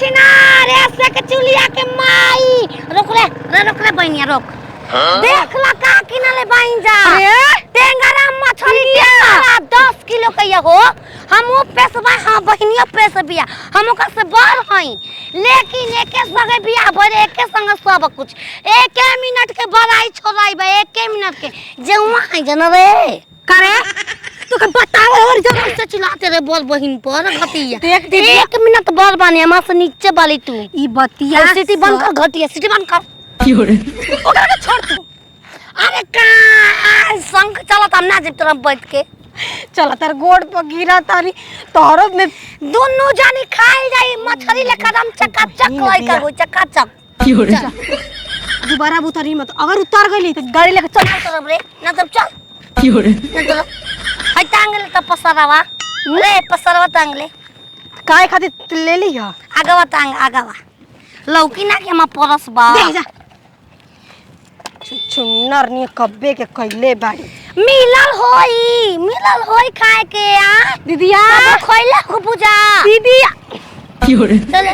छिनार ऐसे के चुलिया के माई रोक ले बहनिया रोक देख ला का किनाले बाइन जा टेंगरा मछली टेंगरा 10 किलो के हो हमो पेसबा हां बहनिया पेसबिया हमो का से बड़ हई लेकिन एके संगे बिया भरे एके संगे सब कुछ 1 मिनट के बड़ाई छोड़ाई बा 1 मिनट के जेउआ है जन रे करे तू के बताओ और जब से चिल्लाते रे बोल बहिन पर घटिया देख 1 मिनट बड़ बानी हम से नीचे वाली तू ई बतिया सिटी बंद कर घटिया सिटी बंद कर की हो रे ओकरा के छोड़ तू अरे का संग चलत हम ना जब तोरा बैठ के चल तार गोड़ पर गिरा तारी तोरो में दोनों जानी खाई जाई मछली ले कदम चकाचक लाई का हो चकाचक की हो रे दोबारा उतारी मत अगर उतार गई तो गाड़ी लेके चल तरफ रे ना तब चल की हो रे ना तो हाय टांगले त पसरावा रे पसरावा टांगले काय खातिर ले ली ह आगवा टांग आगवा लौकी ना के हम परस बा देख जा चुन्नर ने कब्बे के कइले बाड़ी मिलल होई खाए के आ दीदिया खइला को पूजा दीदी की हो रे चले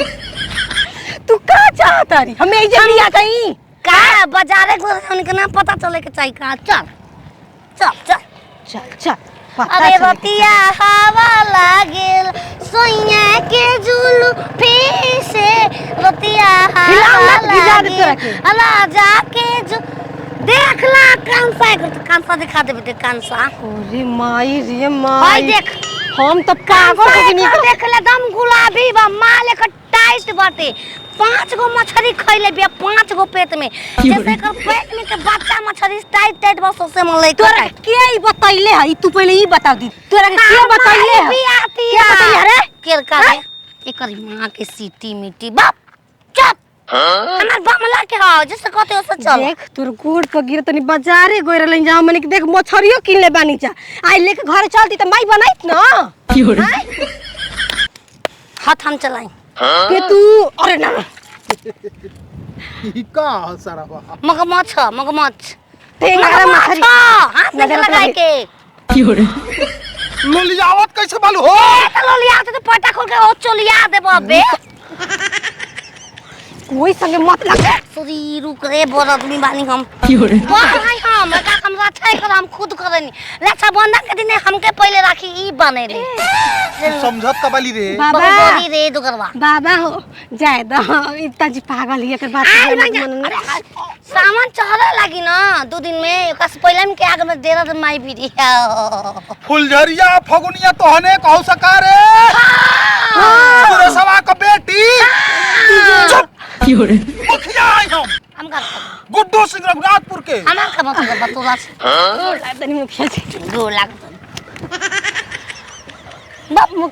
तू का चाहता री हमें ई जे लिया कहीं का बाजारे को उनके ना पता चले के चाहिए का चल अरे रतिया हवा लागेल सोइया के जुलू से रतिया हवा लागेल अला जाके जो देख ला कांसा दिखा दे बेटे कांसा अरे माई रे माई भाई देख हम तो पागल हो गनी देख ले दम गुलाबी बा माल एक टाइट बाटे 5 गो मछली खइले बिया 5 गो पेट में जैसे कर पेट में के बच्चा मछली टाइट बस से मले तोरा के ई बतैले है तू पहले ई बता दी तोरा के बतैले है के बतैले रे केर का रे एकर मां के सीटी मिट्टी बाप चुप हमार बमला के हां जैसे कहते हो से चल देख तोर गोड़ पर गिर तनी बाजारे गोइर ले जा मने के देख मछरियो किन ले बानी जा आई लेके घर चलती त माई बनाइत न की हो रे हाथ हम चलाई के तू अरे ना ई का सरवा मगमच टेंगरा मछली हाथ लगा लगाए के की हो रे लोलियावत कैसे बालू हो त लोलियावत तो पटा खोल के ओ चोलिया दे बबे कोई संगे मत लग सॉरी रुक रे बोल आदमी बानी हम की हो रे भाई हम का हम रक्षा कर हम खुद करनी रक्षा बंधन के दिन हमके पहले राखी ई बने रे समझत कबली रे बाबा रे दुगरवा बाबा हो जाए द इतना जी पागल है के बात सामान चढ़े लगी ना 2 दिन में ओका से पहले में के आगे में देरा माई भी फुलझरिया फगुनिया तोहने कहू सका रे पूरे सवा का बेटी चुप की हो रे मुखिया आई हम का गुड्डू सिंह रघुनाथपुर के हमार का मतलब बतौला हां तनी मुखिया जी दो लाख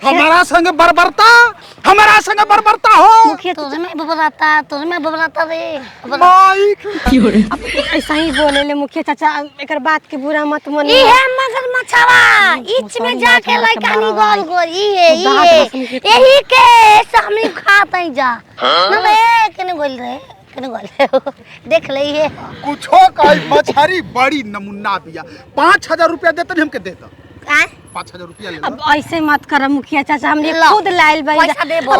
हमारा संग बरबरता हो मुखिया तोरे में बबलाता रे माई की हो रे ऐसा ही बोले ले मुखिया चाचा एकर बात के बुरा मत मानी ई है मगर मछवा इच में जाके लइकानी गोल ई है यही के सामने खात ही जा न रे कने गोल रे देख ले है कुछो काई मछरी बड़ी नमूना बिया 5000 रुपया देतन हमके दे दो 5000 रुपया ले अब ऐसे मत कर मुखिया चाचा हमने खुद लाइल भाई पैसा दे बोल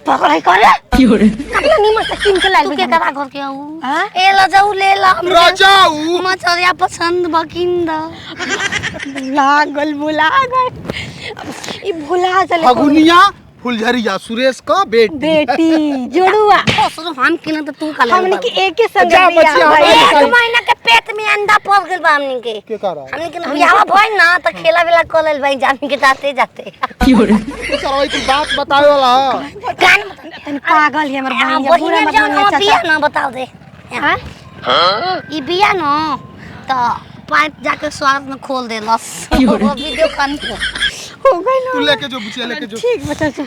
पकड़ाई करे की हो रे अपना नीमन से किन के लाइल तू के करा घर के आऊ ए ल जाऊ ले ला राजाऊ मछरिया पसंद बकिंदा लागल भुला गए ई भुला चले फगुनिया फुलझरिया सुरेश का बेटी जोड़ुआ सुनो हम किन त तू का ले हमने की एक ही संग जा बिया बचिया, एक महीना के पेट में अंडा पड़ गेल बा हमनी के करा हमनी के बियाह भइल ना त खेला वेला क लेल भाई जानी के जाते की हो रे चलो की बात बतावे वाला कान तनी पागल है हमर भाई वही बुरा में मत जाओ मानिए ना चाचा बिया ना बताओ दे हां ई बिया ना त पाइप जाके स्वाद में खोल दे लस वो वीडियो कॉल हो गई तू लेके जो बुचिया लेके जो ठीक बता चाचा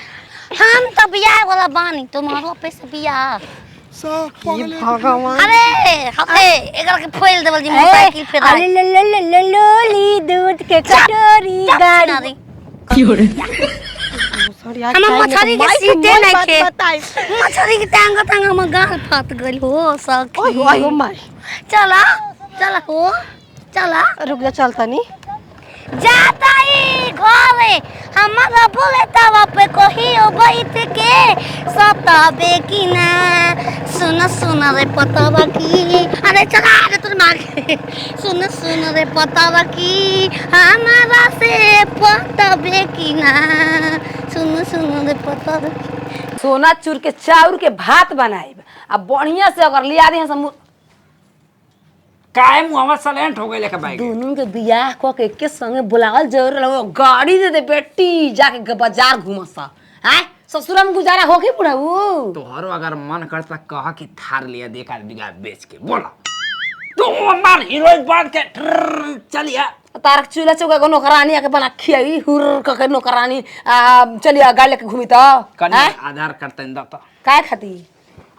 हम तो बियाह वाला बानी तुम्हारो पैसे बियाह सब पगले भगवान अरे हते एकरा के फोइल देवल जी मोटरसाइकिल पे अरे लोली दूध के कटोरी गाड़ी की हो रे हम मछली के सीटे नहीं खे मछली के टांग हम गाल फाट गइल हो सखी ओए माय चला चला हो चला रुक जा चलता नहीं जाता ही घरे हमारा बोले तवा पे कोही बैठ के सताबे की ना सुन रे पतावा की अरे चला रे तुम मार सुन रे पतावा की हमारा से पताबे की ना सुन रे पतावा की सोना चूर के चाउर के भात बनाइब आ बढ़िया से अगर लिया दी हम काहे मुहम्मा साइलेंट हो गइले के बाइक दोनों के बियाह क के एके संगे बुलावल जरूर लगो गाड़ी दे दे बेटी जाके बाजार घूमसा हैं ससुरा में गुजारा होके बुढ़ाऊ तोहरो अगर मन करता कहा कि थार लिया दे का बिगा बेच के बोला तू हमार हीरोइन बन के चलिया तारक चूल्हा चौका को नौकरानी आके बना खियाई हुर के नौकरानी चलिया गाड़ी लेके घूमी तो कने आधार कार्ड तन दता काय खाती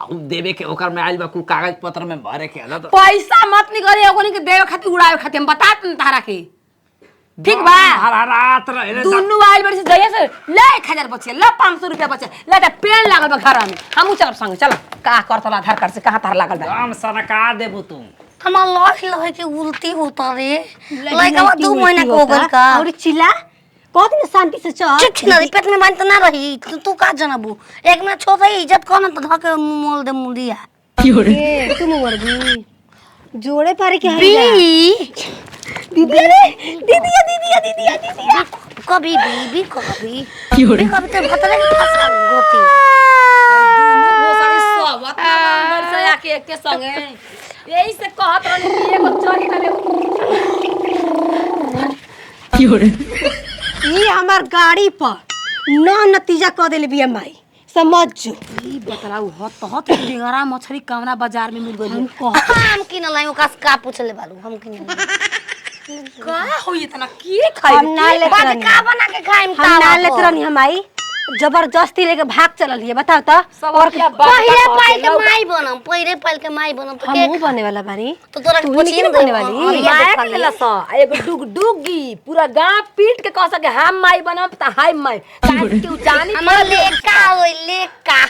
अब देवे के ओकर में आइल बा कुल कागज पत्र में भरे के आदा तो पैसा मत निकले ओकनी के देवे खाती उड़ावे खाती हम बता तारा के ठीक बा हर रात रहे दुनु आइल बड़ी से जइया से ले 1000 बचे ले 500 रुपया बचे ले त पेन लागल बा घर में हमहू चलब संग चल का करतला आधार कार्ड से कहां तार लागल बा हम सरका देबू तुम हमार लह के उल्टी होता रे लइका 2 महीना को गल का और चिल्ला बहुत में शांति से चल चिट्ठी ना पेट में बांध ना रही तू का जानबू एक मिनट छोड़ रही इज्जत कोन तो धके मोल दे मुलिया ए तुम वर्दी जोड़े पारे के बी दीदी कभी बीबी कभी कभी तो भतरे के फंसा गोती दुनु भोसड़ी सोवत नंबर से आके एक के संगे यही से कहत रहनी कि एगो चली तने ये हमार गाड़ी पर न नतीजा क देले बिया माई समझ जो ई बतलाऊ हत डिंगरा मछली कवना बाजार में मिल गइल हम की न लायो का पूछले बालू हम की न का होई इतना की खाई हम ना ले बाद का बना के खाइम हम ना लेत रहनी हमाई जबरदस्ती लेके भाग चलल है बताओ तो और क्या पहिले पाल के माई बनम पहिले पाल के माई बनम तो के हमहू बने वाला बानी तो तोरा तू नहीं पूछिन बने वाली माया के लसा एगो डुगडुगी पूरा गांव पीट के कह सके हम माई बनब त हाय माई काहे कि उ जानी हमर लेका होई लेका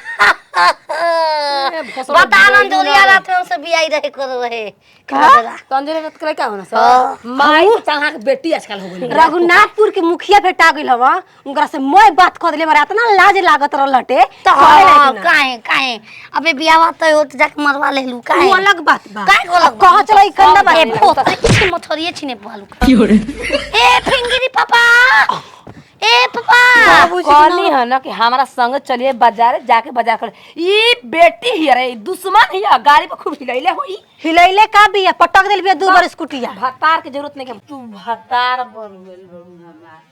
बतावन जोलिया रात में हमसे बियाई रहे कर रहे तंजरे रत करे का होना सा माई चाहा के बेटी आजकल हो गई रघुनाथपुर के मुखिया भेटा गइल हवा उनकरा से मैं बात कर देले मारे इतना लाज लागत रहलटे तो काहे अबे बियाह त हो जाके मरवा लेलू काहे वो अलग बात बा काहे को लग कह चलो ई कंदा बा ए भूत मथरिए छिने पालू ए फिंगरी पापा ए पापा कहनी है ना कि हमारा संग चलिए बाजार जाके बाजार कर ई बेटी ही रे दुश्मन ही गाड़ी पे खूब हिलैले होई हिलैले का बिया पटक देल बिया 2 बार स्कूटिया भतार के जरूरत नहीं के तू भतार बन गेल हमार